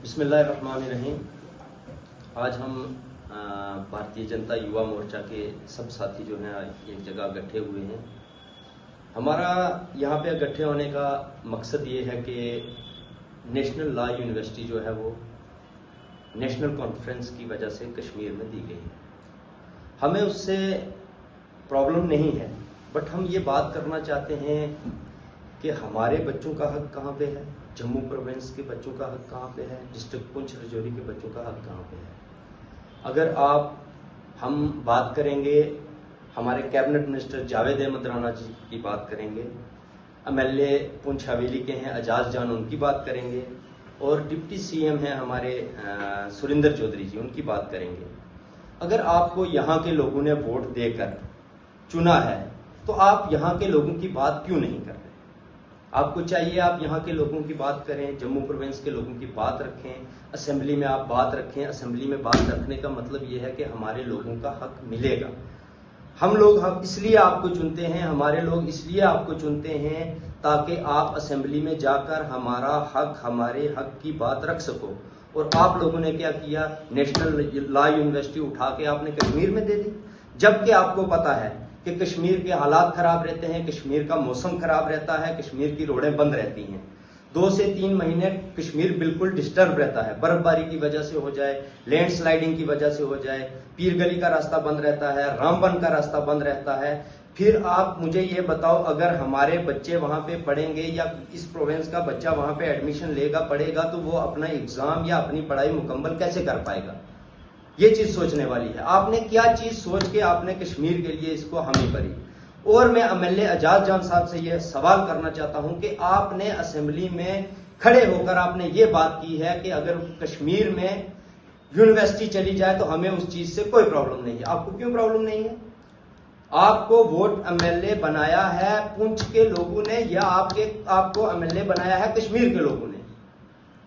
बिस्मिल्लाहिर्रहमानिर्रहीम। आज हम भारतीय जनता युवा मोर्चा के सब साथी जो हैं एक जगह इकट्ठे हुए हैं। हमारा यहाँ पे इकट्ठे होने का मकसद ये है कि नेशनल लॉ यूनिवर्सिटी जो है वो नेशनल कॉन्फ्रेंस की वजह से कश्मीर में दी गई है। हमें उससे प्रॉब्लम नहीं है, बट हम ये बात करना चाहते हैं कि हमारे बच्चों का हक कहाँ पे है, जम्मू प्रोविंस के बच्चों का हक कहाँ पे है, डिस्ट्रिक्ट पुंछ राजौरी के बच्चों का हक कहाँ पे है। अगर हम बात करेंगे, हमारे कैबिनेट मिनिस्टर जावेद अहमद राणा जी की बात करेंगे, एमएलए पुंछ हवेली के हैं एजाज जान, उनकी बात करेंगे, और डिप्टी सीएम हैं हमारे सुरेंद्र चौधरी जी, उनकी बात करेंगे। अगर आपको यहाँ के लोगों ने वोट देकर चुना है तो आप यहाँ के लोगों की बात क्यों नहीं कर रहे? आपको चाहिए आप यहाँ के लोगों की बात करें, जम्मू प्रोविंस के लोगों की बात रखें, असेंबली में आप बात रखें। असेंबली में बात रखने का मतलब ये है कि हमारे लोगों का हक मिलेगा। हम लोग इसलिए आपको चुनते हैं, हमारे लोग इसलिए आपको चुनते हैं ताकि आप असेंबली में जाकर हमारे हक की बात रख सको। और आप लोगों ने क्या किया, नेशनल लॉ यूनिवर्सिटी उठा के आपने कश्मीर में दे दी, जबकि आपको पता है कि कश्मीर के हालात खराब रहते हैं, कश्मीर का मौसम खराब रहता है, कश्मीर की रोडें बंद रहती हैं। 2 से 3 महीने कश्मीर बिल्कुल डिस्टर्ब रहता है, बर्फबारी की वजह से हो जाए, लैंडस्लाइडिंग की वजह से हो जाए, पीर गली का रास्ता बंद रहता है, रामबन का रास्ता बंद रहता है। फिर आप मुझे ये बताओ, अगर हमारे बच्चे वहां पे पढ़ेंगे या इस प्रोविंस का बच्चा वहां पे एडमिशन पढ़ेगा तो वो अपना एग्जाम या अपनी पढ़ाई मुकम्मल कैसे कर पाएगा? ये चीज सोचने वाली है। आपने क्या चीज सोच के आपने कश्मीर के लिए इसको हामी भरी? और मैं एमएलए एजाज जान साहब से यह सवाल करना चाहता हूं कि आपने असेंबली में खड़े होकर आपने ये बात की है कि अगर कश्मीर में यूनिवर्सिटी चली जाए तो हमें उस चीज से कोई प्रॉब्लम नहीं है। आपको क्यों प्रॉब्लम नहीं है? आपको वोट एमएलए बनाया है पुंछ के लोगों ने या आपको एमएलए बनाया है कश्मीर के लोगों ने?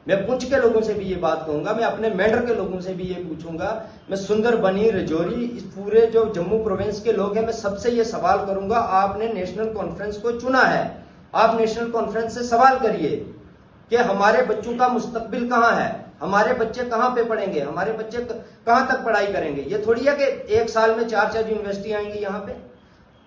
मैं पुंछ के लोगों से भी ये बात कहूंगा, मैं अपने मेंढर के लोगों से भी ये पूछूंगा, मैं सुंदरबनी, राजौरी, इस पूरे जो जम्मू प्रोविंस के लोग हैं, मैं सबसे ये सवाल करूंगा, आपने नेशनल कॉन्फ्रेंस को चुना है, आप नेशनल कॉन्फ्रेंस से सवाल करिए कि हमारे बच्चों का मुस्तकबिल कहां है, हमारे बच्चे कहां पे पढ़ेंगे, हमारे बच्चे कहां तक पढ़ाई करेंगे। ये थोड़ी है कि 1 साल में 4 यूनिवर्सिटी आएंगी यहाँ पे।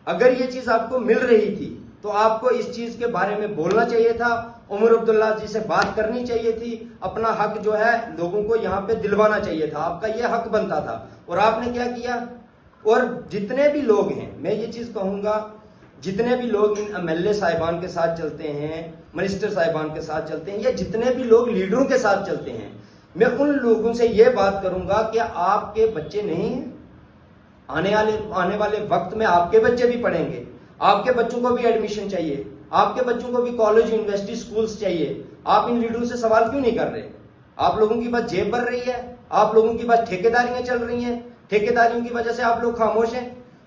अगर ये चीज आपको मिल रही थी तो आपको इस चीज के बारे में बोलना चाहिए था, उमर अब्दुल्ला जी से बात करनी चाहिए थी, अपना हक जो है लोगों को यहाँ पे दिलवाना चाहिए था, आपका ये हक बनता था। और आपने क्या किया? और जितने भी लोग हैं, मैं ये चीज कहूंगा, जितने भी लोग इन एमएलए साहिबान के साथ चलते हैं, मिनिस्टर साहिबान के साथ चलते हैं, या जितने भी लोग लीडरों के साथ चलते हैं, मैं उन लोगों से ये बात करूंगा कि आपके बच्चे नहीं हैं? आने वाले वक्त में आपके बच्चे भी पढ़ेंगे, आपके बच्चों को भी एडमिशन चाहिए, आपके बच्चों को भी कॉलेज, यूनिवर्सिटी, स्कूल्स चाहिए। आप इन लीडरों से सवाल क्यों नहीं कर रहे? आप लोगों की बस जेब भर रही है, आप लोगों की बस ठेकेदारियां चल रही हैं, ठेकेदारियों की वजह से आप लोग खामोश हैं।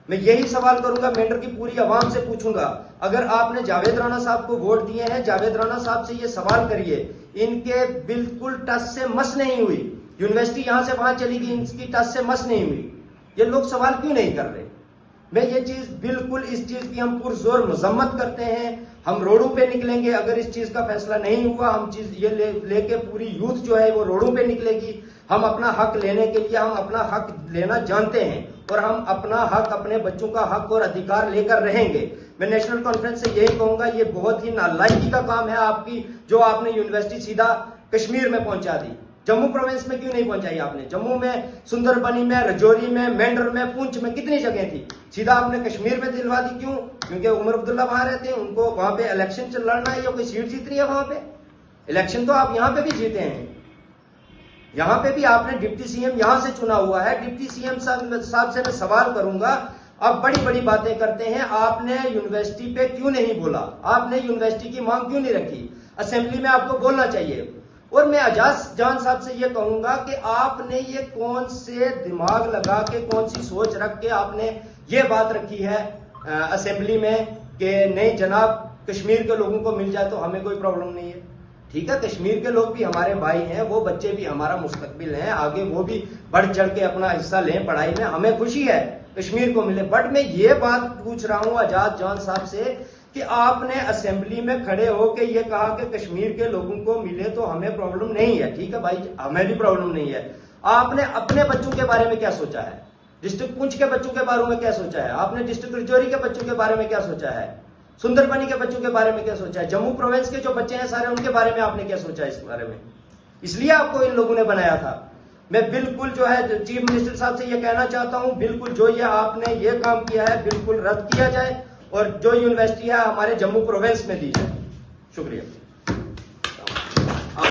मैं यही सवाल करूंगा, मेंढर की पूरी आवाम से पूछूंगा, अगर आपने जावेद राणा साहब को वोट दिए हैं, जावेद राणा साहब से ये सवाल करिए, इनके बिल्कुल टच से मस नहीं हुई, यूनिवर्सिटी यहां से वहां चली गई, इनकी टच से मस नहीं हुई। ये लोग सवाल क्यों नहीं कर रहे? मैं ये चीज बिल्कुल, इस चीज की हम पुरजोर मजम्मत करते हैं। हम रोडों पे निकलेंगे, अगर इस चीज का फैसला नहीं हुआ, हम चीज ये लेके पूरी यूथ जो है वो रोडों पे निकलेगी। हम अपना हक लेने के लिए, हम अपना हक लेना जानते हैं और हम अपना हक, अपने बच्चों का हक और अधिकार लेकर रहेंगे। मैं नेशनल कॉन्फ्रेंस से यही कहूंगा, ये बहुत ही नालायकी का काम है आपकी, जो आपने यूनिवर्सिटी सीधा कश्मीर में पहुंचा दी। जम्मू प्रोविंस में क्यों नहीं पहुंचाई आपने? जम्मू में, सुंदरबनी में, राजौरी में, मेंढर में, पुंछ में कितनी जगह थी, सीधा आपने कश्मीर में दिलवा दी। क्यों? क्योंकि उमर अब्दुल्ला वहां रहते हैं, उनको वहां पे इलेक्शन लड़ना है या कोई सीट जीतनी है वहां पे। इलेक्शन तो आप यहां पे भी जीते हैं, यहां पे भी आपने डिप्टी सीएम यहां से चुना हुआ है। डिप्टी सीएम साहब से मैं सवाल करूंगा, आप बड़ी बड़ी बातें करते हैं, आपने यूनिवर्सिटी पे क्यों नहीं बोला? आपने यूनिवर्सिटी की मांग क्यों नहीं रखी? असेंबली में आपको बोलना चाहिए। और मैं एजाज जान साहब से ये कहूंगा कि आपने ये कौन से दिमाग लगा के, कौन सी सोच रख के आपने ये बात रखी है असेंबली में कि नहीं जनाब, कश्मीर के लोगों को मिल जाए तो हमें कोई प्रॉब्लम नहीं है। ठीक है, कश्मीर के लोग भी हमारे भाई हैं, वो बच्चे भी हमारा मुस्तकबिल हैं, आगे वो भी बढ़ चढ़ के अपना हिस्सा लें पढ़ाई में, हमें खुशी है कश्मीर को मिले। बट मैं ये बात पूछ रहा हूं एजाज जान साहब से कि आपने असेंबली में खड़े होकर ये कहा कि कश्मीर के लोगों को मिले तो हमें प्रॉब्लम नहीं है। ठीक है भाई, हमें भी प्रॉब्लम नहीं है। आपने अपने बच्चों के बारे में क्या सोचा है? डिस्ट्रिक्ट पुंछ के बच्चों के बारे में क्या सोचा है आपने? डिस्ट्रिक्ट राजौरी के बच्चों के बारे में क्या सोचा है? सुंदरबनी के बच्चों के बारे में क्या सोचा है? जम्मू प्रोविंस के जो बच्चे हैं सारे, उनके बारे में आपने क्या सोचा है इस बारे में? इसलिए आपको इन लोगों ने बनाया था। मैं बिल्कुल जो है चीफ मिनिस्टर साहब से ये कहना चाहता हूं, बिल्कुल जो ये आपने ये काम किया है बिल्कुल रद्द किया जाए और जो यूनिवर्सिटी है हमारे जम्मू प्रोविंस में दी जाए। शुक्रिया।